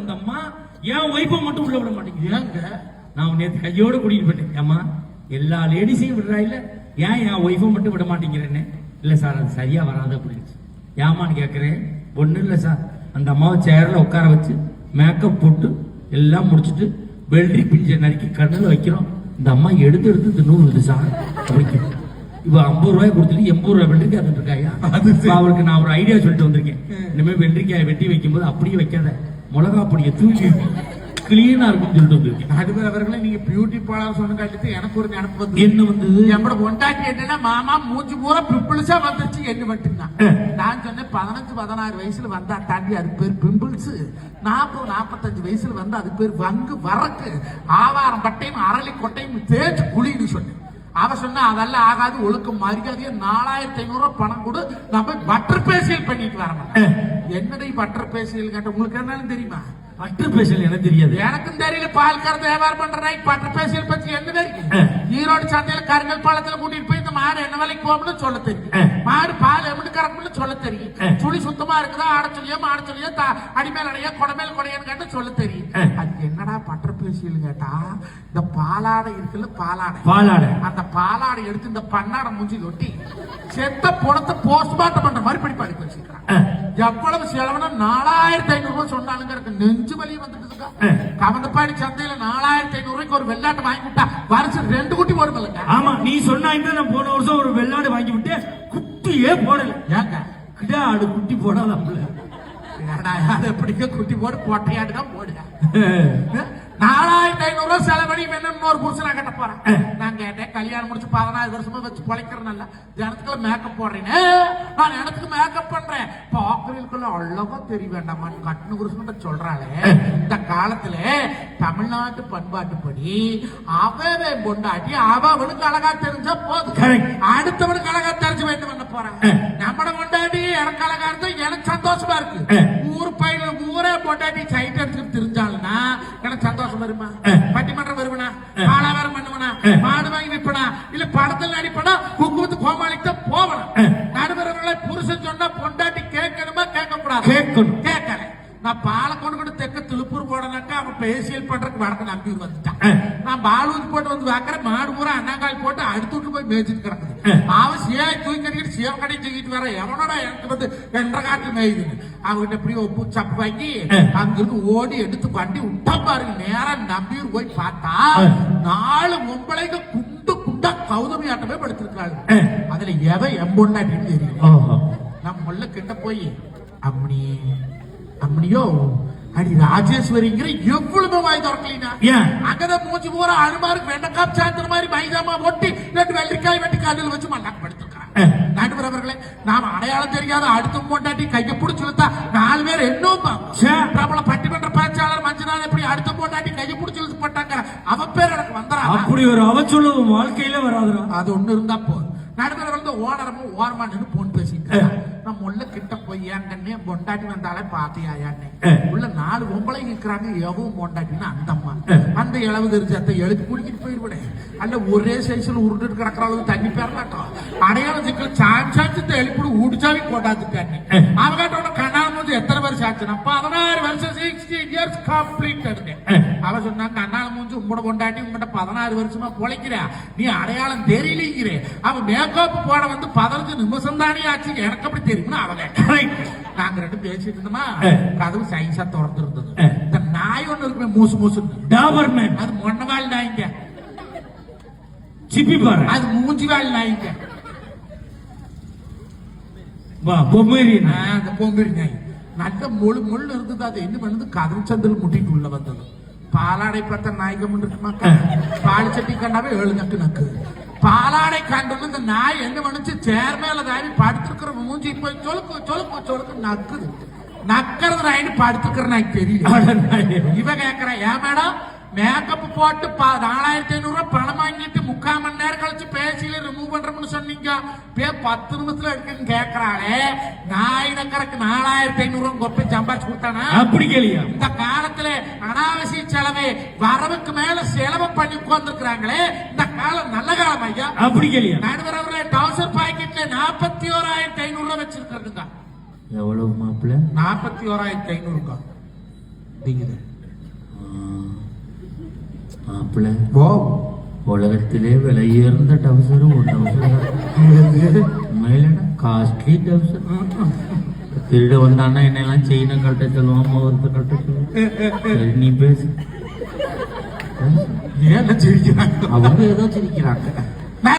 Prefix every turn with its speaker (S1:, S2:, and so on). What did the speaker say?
S1: அந்த அம்மா என் ஒய்ஃபை மட்டும் உள்ள விட மாட்டேங்குது. ஏங்க நான் நேற்று கையோட கூட்டிட்டு போயிட்டேன். அம்மா எல்லா லேடிஸையும் விடுறா இல்ல, ஏன் என் ஒய்ஃபை மட்டும் விட மாட்டேங்கிறேன்னு. இல்ல சார் அது சரியா வராது அப்படின்னு. ஏமான்னு கேட்கிறேன். ஒண்ணு இல்ல சார், அந்த அம்மாவை சேர்ல உட்கார வச்சு மேக்கப் போட்டு எல்லாம் முடிச்சுட்டு வெள்ளரி பிஞ்சை நறுக்கி கண்ணில் வைக்கிறோம். இந்த அம்மா எடுத்து எடுத்து தின்னு சார் அப்படின்னு. இப்ப 50 ரூபாய் கொடுத்துட்டு 80 ரூபாய் வெள்ளரிக்காய் இருக்காயா. அவருக்கு நான் ஒரு ஐடியா சொல்லிட்டு வந்திருக்கேன். இனிமே வெள்ளரிக்காயை வெட்டி வைக்கும் போது அப்படியே வைக்காத, மிளகா பொடியை தூக்கி கிளீனா இருக்கும் சொல்லிட்டு வந்திருக்கேன்.
S2: நடுவர் அவர்களை நீங்க பியூட்டி பார்லர் சொன்ன காலத்து எனக்கு ஒரு நினைப்பு வந்து
S1: என்ன வந்தது?
S2: நம்மளோட கொண்டாட்டி என்னன்னா மாமா மூஞ்சி பூரா பிம்பிள்ஸா வந்துருச்சு என்ன மட்டும்தான். நான் சொன்னேன் 15-16 வயசுல வந்தா தாண்டி அதுக்கு பேர் பிம்பிள்ஸ், 40-45 வயசுல வந்து அதுக்கு பேர் வங்கு வரக்கு ஆவாரம் பட்டையும் அரளி கொட்டையும் தேய்ச்சி குளின்னு சொன்னேன். அவ சொன்னா அதெல்லாம் ஆகாது, ஒழுக்கம் மரியாதையா 4500 ரூபாய் பணம் கொடு, நம்ம பட்டர் பேசியல் பண்ணிட்டு வரேன். என்னடி பட்டர் பேசியல் கேட்ட உங்களுக்கு என்னன்னு தெரியுமா?
S1: பட்டர் பேசியல் எனக்கு தெரியாது.
S2: எனக்கும் தெரியல. பால் கறந்து வியாபாரம் பண்றேன். பட்டர் பேசியல் பத்தி என்ன தெரியும்? ஈரோடு சந்தையில கருங்கல் பாலத்துல கூட்டிட்டு போய் இந்த மாடு என்ன வேலைக்கு போகணும்னு சொல்ல தெரியும். மாடு பால் எப்படி கறக்கணும்னு சொல்ல தெரியும். சுழி சுத்தமா இருக்குதா, ஆட சொல்லியோ மாட சொல்லியோ அடிமேல் அடையா கொடமேல் கொடையான்னு கேட்டு சொல்ல தெரியும். அது என்னடா பட்டர் பேசியல் கேட்டா, இந்த பாலாடை இருக்குல்ல, பாலாடை அந்த பாலாடை எடுத்து இந்த பண்ணாடை மூஞ்சி ஒட்டி செத்த பணத்தை போஸ்ட்மார்ட்டம் பண்ற மாதிரி படி படிக்க வச்சிருக்கான். எவ்வளவு செலவுனா 4500 ரூபாய் சொன்னாலுங்க இருக்கு. நெஞ்சு வலி வந்துட்டு கவந்தப்பாடி சந்தையில 4500 ரூபாய்க்கு ஒரு வெள்ளாட்டு வாங்கி விட்டா வருஷம் 2 குட்டி போடுமில்ல.
S1: ஆமா நீ சொன்னா நான் போன வருஷம் ஒரு வெள்ளாடு வாங்கி விட்டு குட்டியே போடல. ஏங்க கிடாடு குட்டி போடாத
S2: எப்படிங்க குட்டி போடு, பொட்டையாடு தான் போடுங்க. 4500 ரூபாய் செலவழி இன்னொரு புருஷனா கட்ட போறேன். நான் கேட்டேன் கல்யாணம் முடிச்சு 14 வருஷமா வச்சு பொழைக்கிறேன், ஜனத்துக்குள்ள மேக்கப் போடுறேன். நான் எனக்கு மேக்கப் பண்றேன். பாக்குறதுக்குள்ள அவ்வளவா தெரிய வேண்டாமா கட்டின புருஷன் சொல்றாளே. இந்த காலத்துல தமிழ்நாட்டு பண்பாட்டுப்படி அவவே பொண்டாட்டி அவனுக்கு அழகா தெரிஞ்சா போதும், அடுத்தவனுக்கு அழகா தெரிஞ்சு வேண்டும் பண்ண போறேன். நம்மட பொண்டாட்டி எனக்கு அழகா இருந்தா எனக்கு சந்தோஷமா இருக்கு. ஊர் பையன் ஊரே பொண்டாட்டி சைட் அடிச்சுட்டு தெரிஞ்சாலுன்னா எனக்கு சந்தோஷம் வருமா? பட்டிமன்றம் வருவனா, பாலாவாரம் பண்ணுவனா, மாடு வாங்கி விற்பனா, இல்ல படத்தில் நடிப்பனா, குங்குமத்து கோமாளிக்கு தான் போவனா? நடுவர்களை புருஷன் சொன்னா பொண்டாட்டி கேட்கணுமா கேட்க கூடாது? கேட்கல. நான் பாலை கொண்டு தெக்க திருப்பூர் போடனாக்கா அவன் பேசியல் பண்றதுக்கு வடக்கு நம்பி வந்துட்டான். நான் பாலூதி போட்டு வந்து வைக்கிறேன். மாடு பூரா அண்ணாங்கால் போட்டு அடுத்துட்டு போய் மேய்ச்சிட்டு கிடக்குது. அவன் சியாய் தூக்கி கட்டிக்கிட்டு சேவ கடை தூக்கிட்டு வர எவனோட எனக்கு வந்து 2.5 காட்டு மேயுது. அவங்கிட்ட எப்படி ஒப்பு சப்பு வாங்கி அங்கிருந்து ஓடி எடுத்து வண்டி விட்டா பாருங்க. நேரம் நம்பியூர் போய் பார்த்தா 4 பொம்பளைங்க குண்டு குண்டா கௌதமி ஆட்டமே படுத்திருக்காங்க. அதுல எவன் எம்பொண்டாட்டின்னு தெரியும். நம்ம முள்ள கிட்ட போய் அம்மனியோ அடி ராஜேஸ்வரிங்கிற எவ்வளவு வாய் திறக்கலீனா அங்கதான் மூஞ்சி போற அனுமாருக்கு வெண்டக்காப் சாத்திர மாதிரி மைதாமா ஒட்டி 2 வெள்ளரிக்காய் வெட்டி காலில் வச்சு மல்லாக்கு படுத்திருக்காங்க. நடுவர் அவர்களே, நாம அடையாளம் தெரியாத அடுத்த பொண்டாட்டி கையை பிடிச்சு இழுத்தா 4 பேர் என்னும் பிரபல பட்டிமன்ற பேச்சாளர் மஞ்சநாள் எப்படி அடுத்த பொண்டாட்டி கையை பிடிச்சு இழுத்து போட்டாங்க. அவ பேர் எனக்கு வந்தா
S1: அப்படி ஒரு அவச்சொல்லு வாழ்க்கையில வராதுரா.
S2: அது ஒண்ணு இருந்தா போதும். நடுவர் வந்து ஓனரமும் ஓரமா நின்று போன் பேசிட்டு நம்ம உள்ள கிட்ட போய் ஏங்கன்னே பொண்டாட்டி வந்தாலே பாத்தியாயான்னு உள்ள 4 பொம்பளை நிற்கிறாங்க. எவ்வளவு பொண்டாட்டின்னு அந்த அம்மா அந்த இளவு தெரிஞ்சத்தை எழுதி குடிக்கிட்டு போயிருவிட. அல்ல ஒரே சைஸ்ல உருட்டு கிடக்கிற அளவு தண்ணி பேரலாட்டம் அடையாளம் சிக்கல் சாஞ்சாச்சு எழுப்பிடு ஊடிச்சாவே கொண்டாந்துட்டாங்க. அவகாட்டோட கண்ணால் போது எத்தனை வருஷம் ஆச்சுன்னா 16 வருஷம் 16 இயர்ஸ் கம்ப்ளீட் எடுத்தேன். அவ சொன்னா கண்ணால் மூஞ்சி உங்களோட பொண்டாட்டி உங்கள்கிட்ட 16 வருஷமா பொழைக்கிற, நீ அடையாளம் தெரியலீங்கிற. அவன் மேக்கப் போட வந்து 15 நிமிஷம் தானே ஆச்சு, எனக்கு அப்படி தெரியும்னு அவங்க. நாங்க 2 பேசிட்டு இருந்தோமா, கதவு சைஸா திறந்து இருந்தது. இந்த நாய் ஒண்ணு இருக்குமே மூசு மூசு டாபர்மேன், அது மொன்னவாள் நாய்ங்க.
S1: சிப்பி பாரு,
S2: அது மூஞ்சி வாழ் நாய்ங்க.
S1: பொம்மேரி,
S2: அந்த பொம்மேரி நாய் நல்ல மொழு மொழு இருந்தது. அது என்ன பண்ணுது, கதவு சந்தில் முட்டிட்டு உள்ள வந்தது. பாலாடை பார்த்த நாய்கம் இருக்குமா, பால் சட்டி கண்டாவே 7 நக்கு நக்கு. பாலாடை கண்டு இந்த நாய் என்ன பண்ணுச்சு, சேர் மேல தாவி படுத்திருக்கிற மூஞ்சி போய் சொலுக்கு சொலுக்கு சொலுக்கு நக்குது. நக்கிறது நாயின்னு படுத்துக்கிற நாய் தெரியல. இவ கேக்குற, ஏன் மேடம் மேக்கப் போட்டு 4500 ரூபாய் பணம் வாங்கிட்டு 3/4 மணி நேரம் கழிச்சு பேசியில ரிமூவ் பண்றோம்னு சொன்னீங்க, 10 நிமிஷத்துல இருக்குன்னு கேக்குறாளே. நாய் நக்கறக்கு 4500 ரூபாய் கொப்பை சம்பாதிச்சு கொடுத்தானா?
S1: அப்படி கேளியா?
S2: இந்த காலத்துல அனாவசிய செலவு வரவுக்கு மேல செலவு பண்ணி உட்கார்ந்துருக்காங்களே, இந்த காலம் நல்ல காலம் ஐயா.
S1: அப்படி கேளியா?
S2: நடுவர் அவர்களே, டவுசர் பாக்கெட்ல 41,500 ரூபாய் வச்சிருக்கிறதுங்க.
S1: எவ்வளவு மாப்பிள்ள?
S2: 41,500. டிங்குது.
S1: மாப்பிள்ள
S2: ஓ
S1: உலகத்திலே விலையுயர்ந்த டவுசர் ஒரு டவுசர் உண்மையிலடா காஸ்ட்லி டவுசர். திருட வந்தான்னா என்னெல்லாம் செயினை கழட்ட சொல்லுவான், முகத்தை கழட்ட சொல்லுவான். சரி நீ பேசு.
S2: ஏன் சிரிக்கிறாங்க?
S1: அவங்க ஏதோ சிரிக்கிறாங்க.